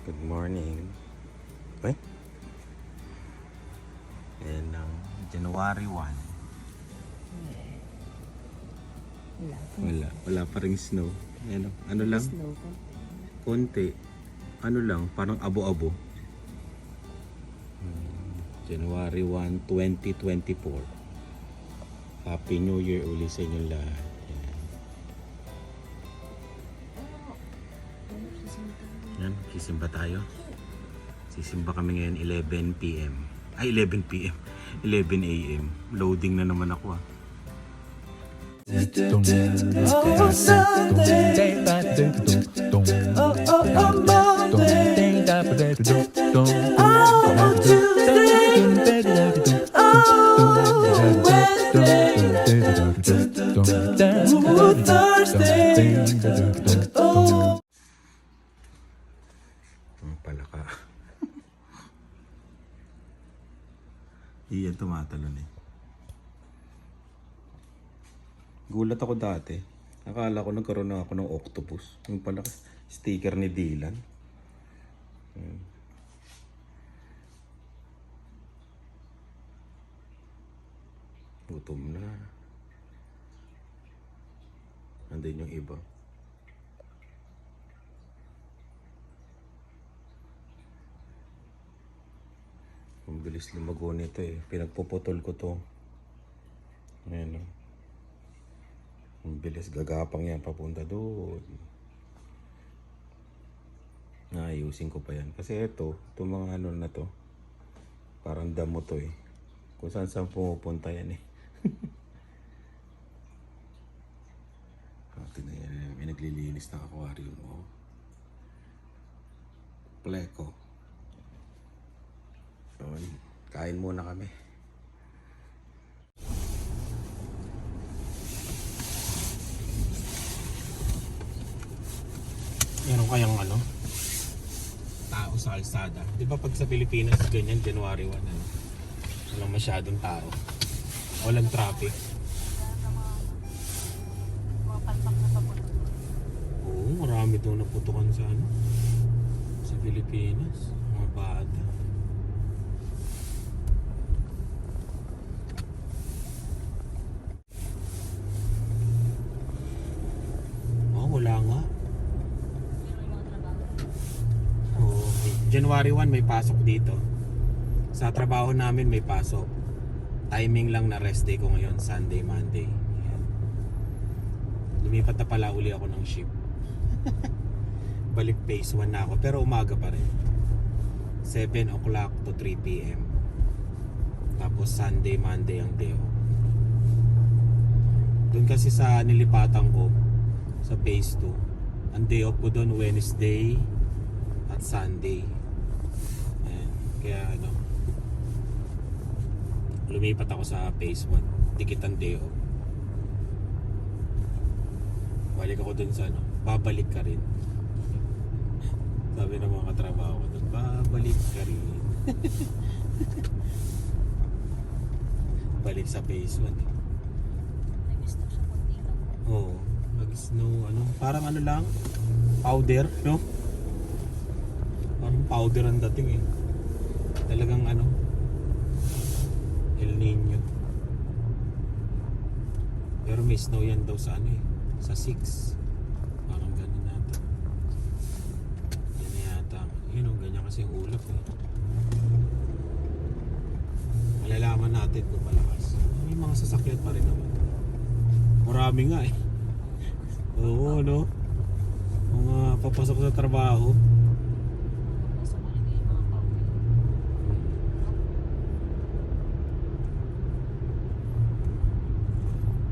Good morning. Uy. Ayan ang January 1. Wala pa ring snow. Ayan, ano lang? Snow ko. Konti. Ano lang, parang abo-abo. January 1, 2024. Happy New Year uli sa inyo lahat. Yan, sisimba tayo. Sisimba kami ngayon 11 PM. Ay, 11 PM. 11 AM. Loading na naman ako ah. Palaka. Iyan tumatalon eh. Gulat ako dati. Akala ko nagkaroon na ako ng octopus. Yung pala sticker ni Dylan. Gutom na. Andun yung iba. Ang bilis lumago nito eh. Pinagpuputol ko to. Ayan o. Ang bilis. Gagapang yan. Papunta doon. Naayusin ko pa yan. Kasi ito. Itong mga ano na to. Parang damo to eh. Kung saan saan pumupunta yan eh. Tingnan yan. May naglilinis ng aquarium. Oh. Pleco. Kain muna kami. Meron kayang ano? Tao sa kalsada. Di ba pag sa Pilipinas ganyan, January 1, ano? Walang masyadong tao. Walang traffic. Oo, marami daw naputukan sa ano? Sa Pilipinas. Mga bata. Wala nga. Oh, January 1 may pasok dito. Sa trabaho namin may pasok. Timing lang na rest day ko ngayon, Sunday, Monday. Ayan. Lumipat na pala uli ako ng shift. Balik phase 1 na ako, pero umaga pa rin. 7 o'clock to 3 PM. Tapos Sunday, Monday ang day off. Doon kasi sa nilipatan ko sa phase 2, ang day off ko doon Wednesday at Sunday. Ayan. Kaya ano, lumipat ako sa phase 1, dikit ang day off. Balik ako doon sa ano, babalik ka rin. Sabi ng mga katrabaho ko doon, babalik ka rin. Balik sa phase 1 eh. Oo. Mag-snow, ano, parang ano lang, powder, no? Parang powder ang dating eh. Talagang ano, El Nino. Pero may snow yan daw sa ano eh, sa 6. Parang ganun nata. Yan na yata. Yun o, ganyan kasi yung ulap eh. Malalaman natin kung malakas. May mga sasakyan pa rin naman. Marami nga eh. Oo, no? Mga papasok sa trabaho.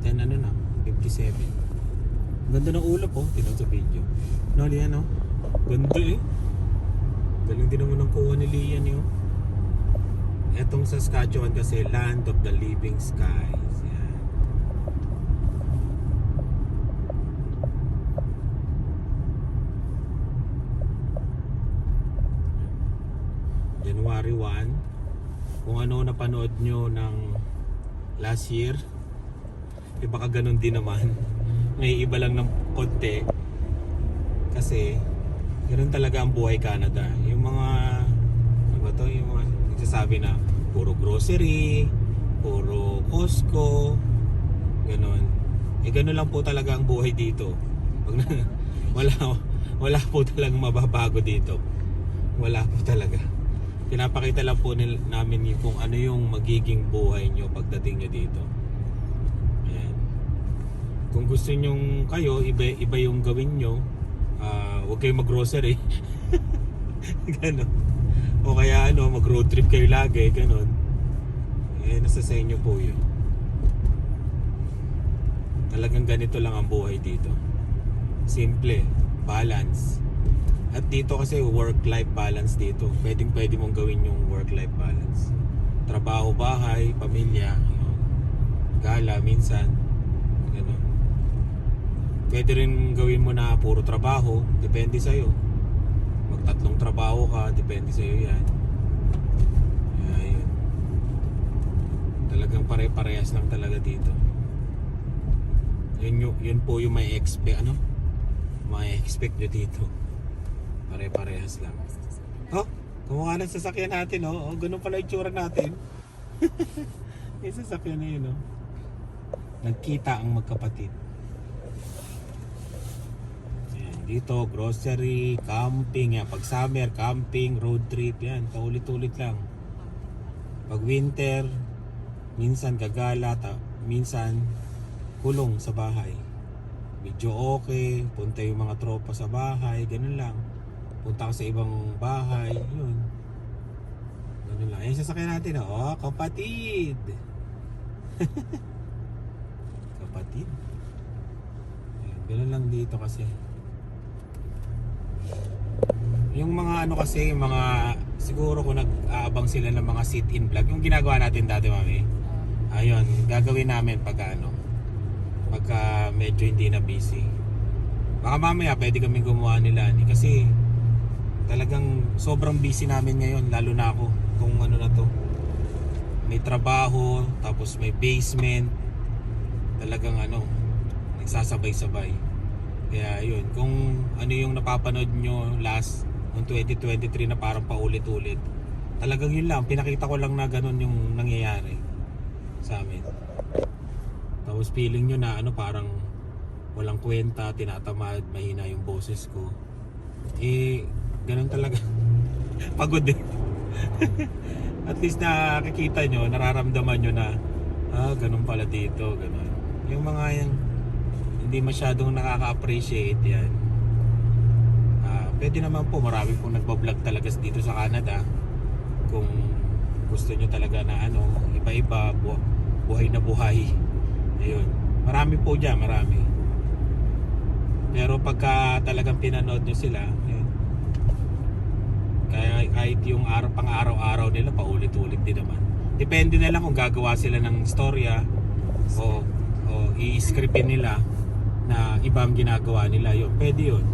Then ano na, 57. Ganda ng ulap oh, tingnan sa video. No, Lian oh. Ganda eh. Galing din naman ang kuha ni Lian eh oh. Etong Saskatchewan kasi, land of the living skies. January 1. Kung ano napanood nyo ng last year, baka ganun din naman. May iba lang ng konti. Kasi Ganun talaga ang buhay Canada. Yung mga, ano ba to? Yung mga nagsasabi na puro grocery, puro Costco, ganun. Ganun lang po talaga ang buhay dito. wala, wala po talagang mababago dito. Wala po talaga. Pinapakita lang po namin kung ano yung magiging buhay nyo pagdating nyo dito. Ayan. Kung gusto nyo kayo, iba yung gawin nyo, huwag kayong mag-grocery. Ganon. O kaya mag-road trip kayo lagi, ganon. Nasa sa inyo po yun. Talagang ganito lang ang buhay dito. Simple, balance. At dito kasi work-life balance dito. Pwede mong gawin yung work-life balance. Trabaho, bahay, pamilya, gala minsan. Ganon. Pwede rin gawin mo na puro trabaho, depende sa'yo. Magtatlong trabaho ka, depende sa'yo yan. Ayun. Talagang pare-parehas lang talaga dito. Yun po yung may expect nyo dito. Pare-parehas lang. Oh, kumukha ng sasakyan natin, oh. Ganun pala yung tsura natin. Yung sasakyan na yun, oh. Nagkita ang magkapatid. Dito, grocery, camping, yan. Pag summer, camping, road trip, yan. Paulit-ulit lang. Pag winter, minsan gagala, minsan kulong sa bahay. Medyo okay, punta yung mga tropa sa bahay, ganun lang. Punta ka sa ibang bahay, yun. Ganun lang. Ayan, sasakyan natin, oh, kapatid. Kapatid. Ayan, ganun lang dito kasi. Yung mga kasi, yung mga siguro kung nag-aabang sila ng mga sit-in vlog, yung ginagawa natin dati, mami. Ayun, gagawin namin pagka medyo hindi na busy. Baka mamaya pwede kaming gumawa nila kasi talagang sobrang busy namin ngayon, lalo na ako kung ano na to. May trabaho, tapos may basement. Talagang nagsasabay-sabay. Kaya yun, kung ano yung napapanood nyo last noong 2023 na parang paulit-ulit, talagang yun lang, pinakita ko lang na ganun yung nangyayari sa amin. Tapos feeling nyo na parang walang kwenta, tinatamad, mahina yung boses ko. Ganun talaga. Pagod din. At least nakikita nyo, nararamdaman nyo na ganun pala dito, ganun. Yung mga yan hindi masyadong nakaka-appreciate yan. Pwede naman po, marami pong nagbablog talaga dito sa Canada. Kung gusto nyo talaga na iba-iba, buhay na buhay. Ayun, marami po dyan, marami. Pero pagka talagang pinanood nyo sila, yun, kaya kahit yung pang-araw-araw nila, paulit-ulit din naman. Depende na lang kung gagawa sila ng istorya o i-scriptin nila na ibang ginagawa nila, yun, pwede yun.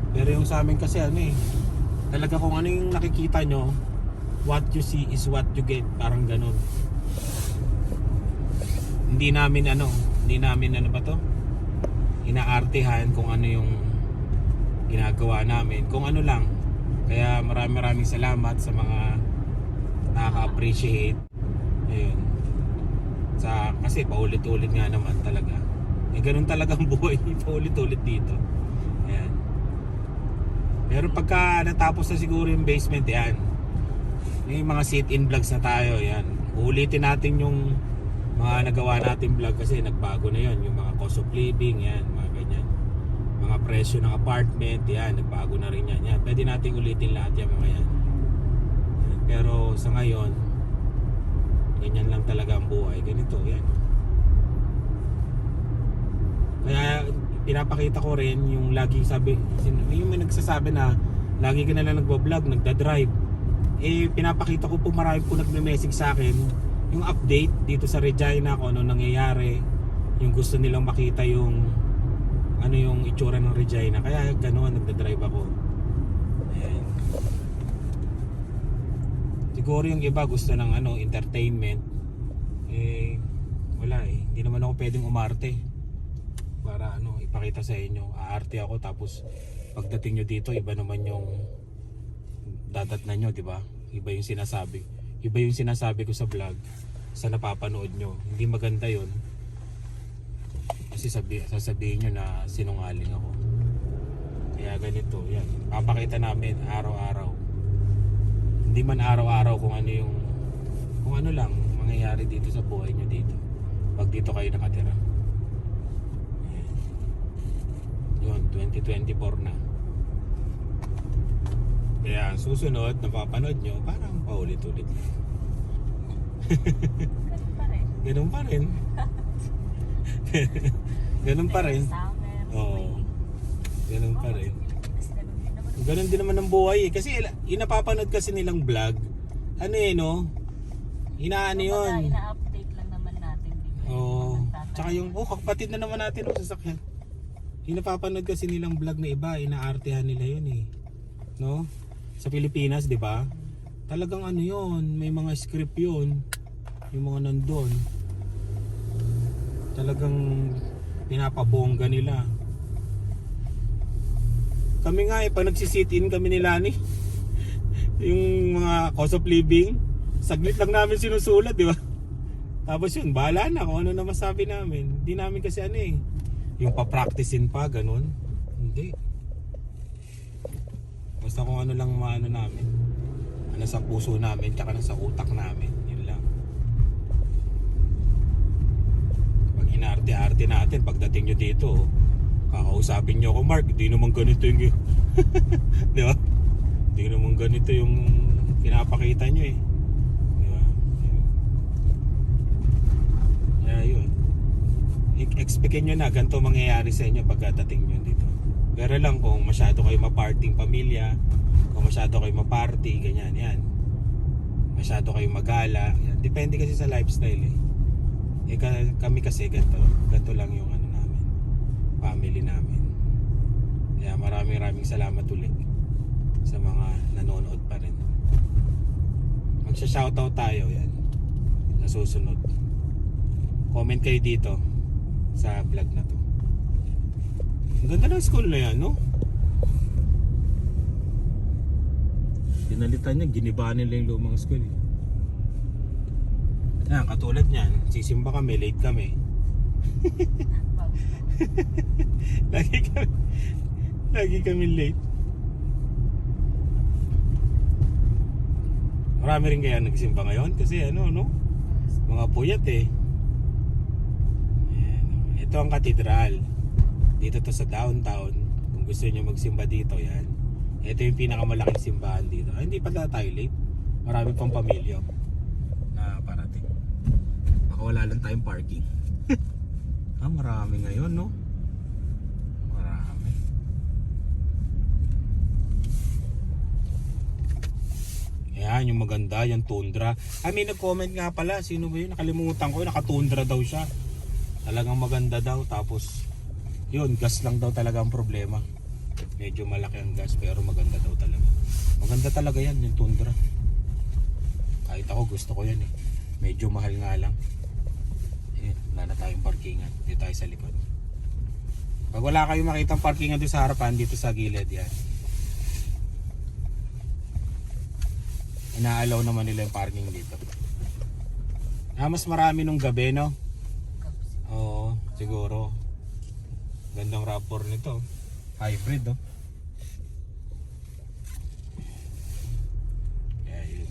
Pero yung sa amin kasi talaga kung ano yung nakikita nyo, what you see is what you get, parang ganun. Hindi namin ba to, inaartehan kung ano yung ginagawa namin, kung ano lang. Kaya maraming salamat sa mga nakaka-appreciate. Ayun, kasi paulit-ulit nga naman talaga. Ganun talagang buhay, paulit-ulit dito. Ayan. Pero pagka natapos na siguro yung basement, yan, may mga sit-in vlogs na tayo, yan. Uulitin natin yung mga nagawa natin vlog kasi nagbago na yon, yung mga cost of living, yan, mga ganyan. Mga presyo ng apartment, yan, nagbago na rin yan. Yan, pwede natin ulitin lahat yung mga yan. Pero sa ngayon, ganyan lang talaga ang buhay. Ganito, yan. Kaya pinapakita ko rin yung lagi yung may nagsasabi na lagi ka na lang nagbablog, nagda-drive. Pinapakita ko po, marami po nagme-message sa akin yung update dito sa Regina, kung ano nangyayari, yung gusto nilang makita yung yung itsura ng Regina. Kaya ganoon, nagda-drive ako. Ayan. Siguro yung iba gusto ng entertainment. Wala hindi naman ako pwedeng umarte para ipakita sa inyo. Aarte ako tapos Pagdating nyo dito, iba naman yung dadatnan nyo, di ba? Iba yung sinasabi. Iba yung sinasabi ko sa vlog sa napapanood nyo. Hindi maganda yon. Kasi sasabihin nyo na sinungaling ako. Kaya ganito, yan. Papakita namin araw-araw. Hindi man araw-araw kung ano lang mangyayari dito sa buhay nyo dito. Pag dito kayo nakatira. Yun, 2024 na. Kaya ang susunod na papanood nyo, parang paulit-ulit. Ganun pa rin. Ganun pa rin. Ganun pa rin. Summer, Oo. Ganun pa rin. Kasi ganun din naman. Ganun din naman ang buhay eh. Kasi yung napapanood kasi nilang vlog, ano eh no? Inaano yun. Ina-update lang naman natin. Oo. Tsaka yung, kapatid na naman natin ang sasakyan. Yung napapanood kasi nilang vlog na iba, inaartehan nila yun eh. No? Sa Pilipinas, di ba? Talagang ano yun, may mga script yun. Yung mga nandun. Talagang pinapabongga nila. Kami nga eh, pag nagsisit-in kami ni Lani, yung mga cost of living, saglit lang namin sinusulat, di ba? Tapos yun, bahala na kung ano na masabi namin. Hindi namin kasi ano eh, yung pa-practicein pa, ganun. Hindi. Basta kung ano lang maano namin. Ano sa puso namin, tsaka na sa utak namin. Yun lang. Pag inaarte-arte natin, pagdating nyo dito, kakausapin nyo ako, Mark, hindi naman ganito yung... Di ba? Hindi naman ganito yung pinapakita nyo eh. Di ba? Kaya yun. Expectin nyo na ganito mangyayari sa inyo pagdating nyo dito. Pero lang kung masyado kayo maparting pamilya, kung masyado kayo maparty, ganyan, yan. Masyado kayo magala, yan. Depende kasi sa lifestyle eh. Kami kasi ganito lang yung ano namin, family namin. Kaya maraming salamat ulit sa mga nanonood pa rin. Magsha-shoutout tayo yan sa susunod. Comment kayo dito sa vlog na to. Ang ganda ng school na yan, no? Pinalitan niya, giniba nila yung lumang school eh. Yan, katulad niyan, sisimba kami, late kami. Lagi kami late. Marami rin kaya nagsimba ngayon kasi ano, no? Mga puyat eh. Ayan, ito ang katedral. Dito to sa downtown. Kung gusto niyo magsimba dito, yan. Ito yung pinakamalaking simbahan dito. Ay, hindi pa tayo late. Marami pang pamilya na parating. Baka wala lang tayong parking. Marami ngayon, no? Marami. Ayan, yung maganda, yung tundra. Ay, may nag-comment nga pala. Sino ba yun? Nakalimutan ko. Nakatundra daw siya. Talagang maganda daw. Tapos, yun, gas lang daw talaga ang problema. Medyo malaki ang gas pero maganda daw talaga. Maganda talaga yan, yung tundra. Kahit ako gusto ko yan eh. Medyo mahal nga lang. Wala na tayong parkingan. Dito tayo sa likod. Pag wala kayong makitang parkingan doon sa harapan, dito sa gilid yan. Ina-allow naman nila yung parking dito. Mas marami nung gabi, no? Oo, siguro. Gandang rapport nito. Hybrid, no? Kaya yun.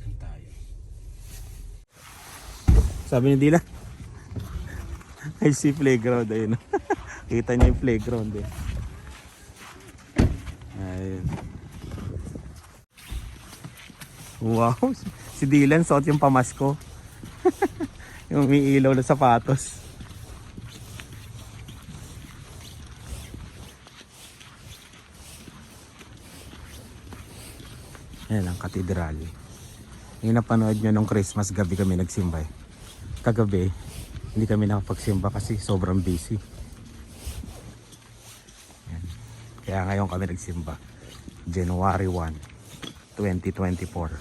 Yan tayo. Sabi ni Dila, I see playground. Ayun. Kita niya yung playground eh. Ayun. Wow. Si Dylan suot yung pamasko. Yung umiilaw na sapatos. Ayan ang katedral. Yung napanood nyo nung Christmas gabi kami nagsimba eh. Kagabi, hindi kami nakapagsimba kasi sobrang busy. Ayan. Kaya ngayon kami nagsimba. January 1, 2024.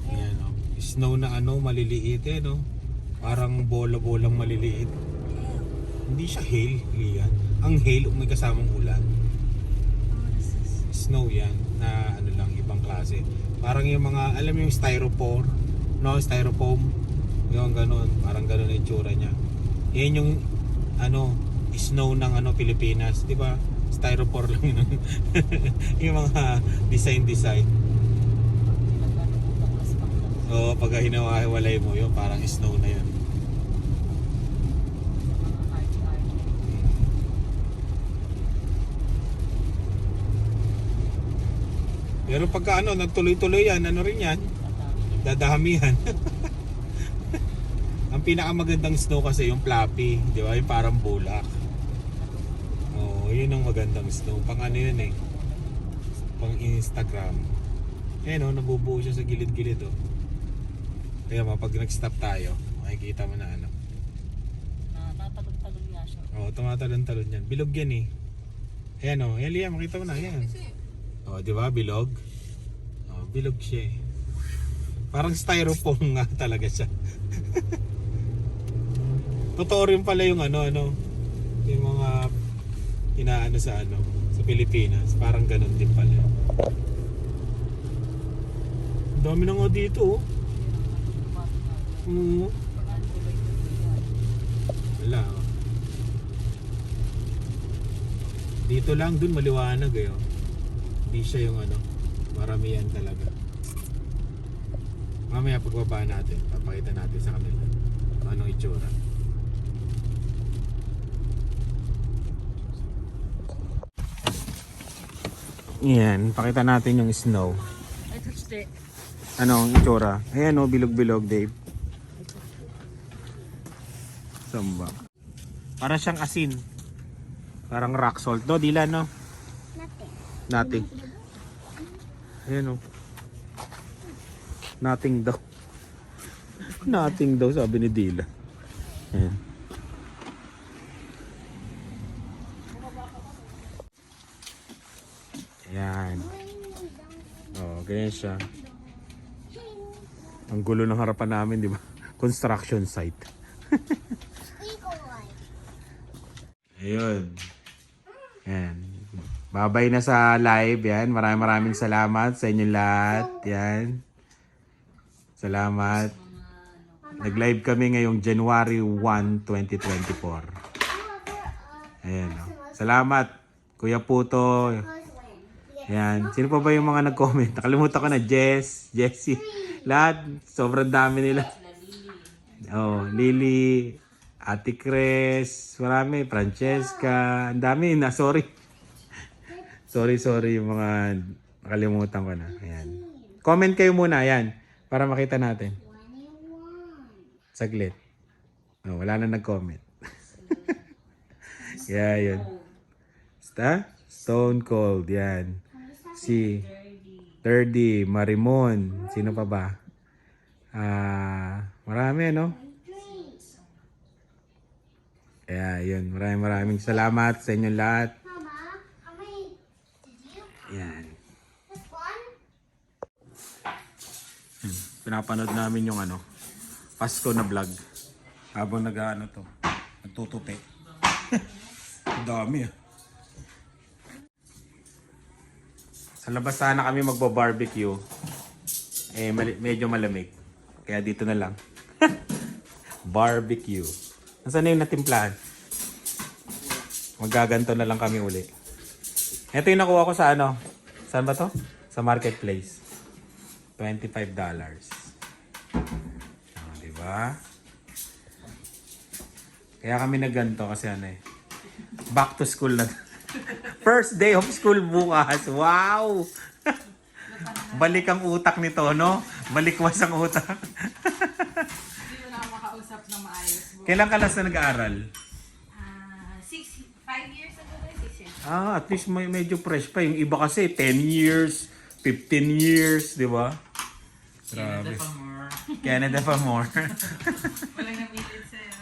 Ayan, oh. Snow na ano, maliliit eh, no? Parang bola-bolang maliliit. Hindi siya hail, Lian. Ang hail, may kasamang ulan. Snow yan, na ano lang, ibang klase. Parang yung mga, alam mo yung styrofoam, no? Styrofoam. Yung ganun, parang ganun ang itsura niya. Yan yung, ano, snow ng ano, Pilipinas. Di ba? Styrofoam lang yun. Yung mga design. Oo, pag hinawa-walay mo yun, parang snow na yun. Pero pagka ano, nagtuloy-tuloy yan, ano rin yan, dadahamihan. Ang pinakamagandang snow kasi yung fluffy, di ba? Yung parang bulak. Oo, yun ang magandang snow. Pang ano yun eh. Pang Instagram. Ayan o, nabubuo siya sa gilid-gilid o. Kaya pag nag-stop tayo, makikita mo na ano. Tatalon-talon nga siya. Oo, tumatalon-talon yan. Bilog yan eh. Ayan o, ayan Lia, makita mo na, ayan. Oo, di ba? Bilog. Oo, bilog siya eh. Parang styrofoam nga talaga siya. Totoo rin pala yung ano, yung mga inaano sa ano, sa Pilipinas. Parang ganun din pala. Ang dami na nga dito oh. Wala oh. Dito lang, dun maliwanag eh oh. Hindi siya yung ano, maramihan talaga. Mamaya pagbaba natin, papakita natin sa kanila kung anong itsura. Yan, pakita natin yung snow. Ito siya. Anong itsura? Ayan o, bilog-bilog, Dave. Samba. Para siyang asin. Parang rock salt. No, Dila, no? Nothing. Ayan o. Nothing daw. Nothing daw, sabi ni Dila. Ayan. Ayan. Oh, ganyan siya. Ang gulo ng harapan namin, di ba? Construction site. Ayun. Yan. Babay na sa live. Yan. Maraming salamat sa inyo lahat. Yan. Salamat. Nag-live kami ngayong January 1, 2024. Ayan. Oh. Salamat. Kuya Puto. Yan. Sino pa ba yung mga nag-comment? Nakalimutan ko na. Jessie. Lahat. Sobrang dami nila. Oh, Lily. Ate Cres. Marami. Francesca. Ang dami na. Sorry. Sorry yung mga nakalimutan ko na. Ayan. Comment kayo muna. Ayan. Para makita natin. Saglit. Oh, wala na nag-comment. Yeah, yun. Stone Cold. Yan. Si 30, Marimon. Sino pa ba? Marami, no? Yeah, yun. Maraming salamat sa inyo lahat. Yan. Pinapanood namin yung ano, Pasko na vlog. Habang nagtutupi. Ang dami ah. Sa labas sana kami magbo-barbecue. Eh, medyo malamig. Kaya dito na lang. Barbecue. Nasaan na yung natimplahan? Magaganto na lang kami uli. Ito yung nakuha ko sa ano. Saan ba to? Sa marketplace. $25. Diba? Kaya kami nagganto kasi ano eh. Back to school na. First day of school bukas. Wow! Balik ang utak nito, no? Balikwas ang utak. Hindi mo na makausap na maayos. Kailan ka last na nag-aaral? 5 years ago na 6 years. At least medyo fresh pa. Yung iba kasi 10 years, 15 years, di ba? Grabe. Canada pa more. Walang napilit sa'yo.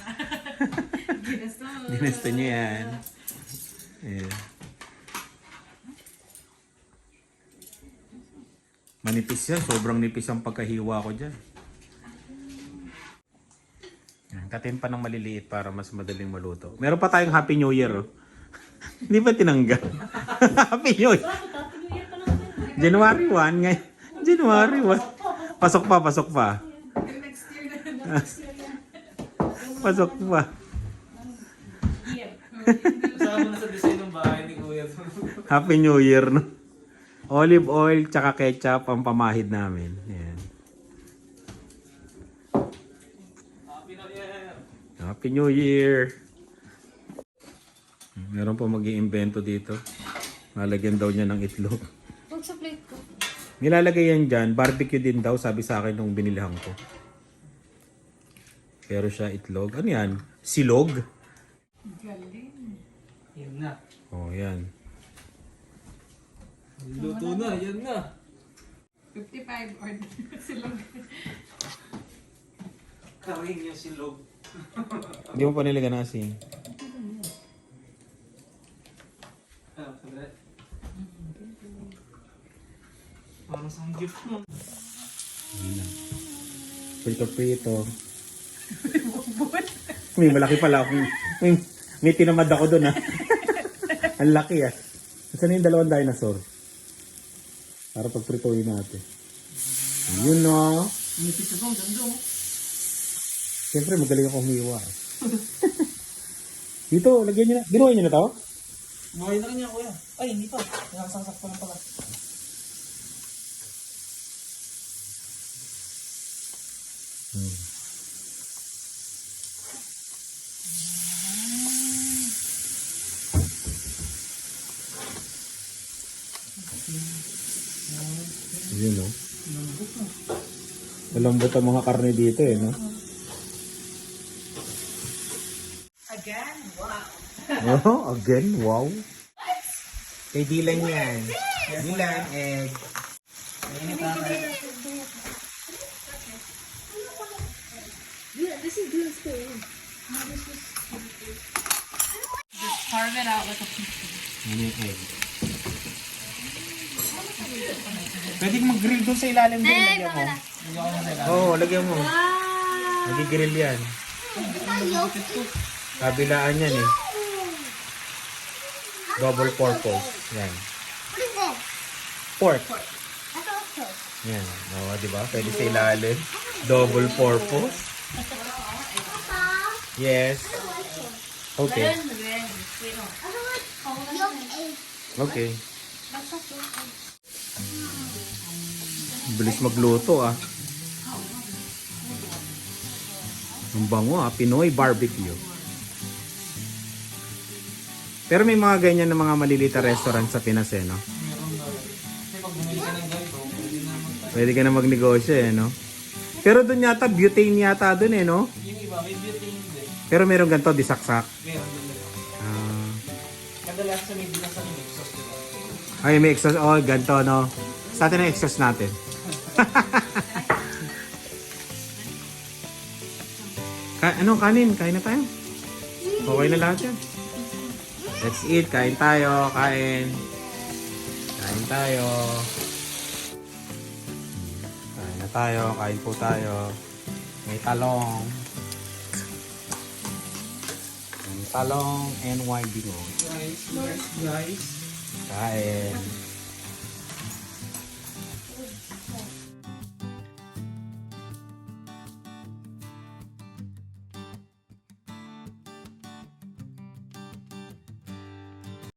Ginusto niyo yan. Yeah. Manipis yan. Sobrang nipis ang pagkahiwa ko dyan. Yan, katin pa ng maliliit para mas madaling maluto. Meron pa tayong Happy New Year. Oh. Hindi ba tinanggal? Happy New Year. January 1 ngayon. January 1. Pasok pa. Next year na. Pasok pa. Kasama na sa design ng bahay ni Kuya. Happy New Year, no? Olive oil tsaka ketchup ang pamahid namin. Yan. Happy New Year! Happy New Year! Meron pa mag-iimbento dito. Lalagyan daw niya ng itlog. Huwag sa plate ko. Nilalagay yan dyan. Barbecue din daw, sabi sa akin nung binilihan ko. Pero siya itlog. Ano yan? Silog? Galing. Yan na. Oh, yan. Luto na, yan na. 55 or silog. Kawing yung silog. Hindi mo pa nilagyan ng asin. Ah, saglit. Parang sa gift mo. Prito. May malaki pala ako. May tinamad ako doon, ha. Ang laki, ah. Saan yung dalawang dinosaur? Para pagprituin natin. Yun, no. Nipis na ang ganda mo. Siyempre, magaling ako humiwa. Eh. Dito, lagyan nyo na. Ginawa nyo na to? Buhay na kanya, Kuya. Ay, hindi pa. Nakasaksak pa lang pala. Yun, no. Malambot ang mga karne dito, eh, no? Again, wow. Oh, again, wow. Kay Dylan yan. Dylan, egg. This is good too. Just carve it out like a pizza. Ano yung egg? Pwede kong mag-grill doon sa ilalim din. Lagyan mo. Oo, lagyan mo. Nag-grill yan. Kabilaan yan eh. Double purpose. Yan. Pork. Yan. Oo, diba? Pwede sa ilalim. Double purpose. Yes. Okay. Okay. Bilis magluto, ah. Ang bango, ah. Pinoy barbecue. Pero may mga ganyan na mga malilita restaurant sa Pinas, eh, no? Kasi pag bumili ka ng ganito, pwede na Pwede ka na magnegosyo, eh, no? Pero doon yata, butane yata doon, eh, no? yung iba, may beauty hindi. Pero meron ganito, disaksak. Meron din nila. Ah. Kadalasan sa may binasa ng exhaust, diba? Ay, may exhaust. Oh, ganito, no? Sa atin ang exhaust natin. Kanin? Kain na tayo. Okay na lahat yan. Let's eat. Kain tayo. Kain. Kain tayo. Kain na tayo. Kain po tayo. May talong. May talong and white bingo. Guys. Kain.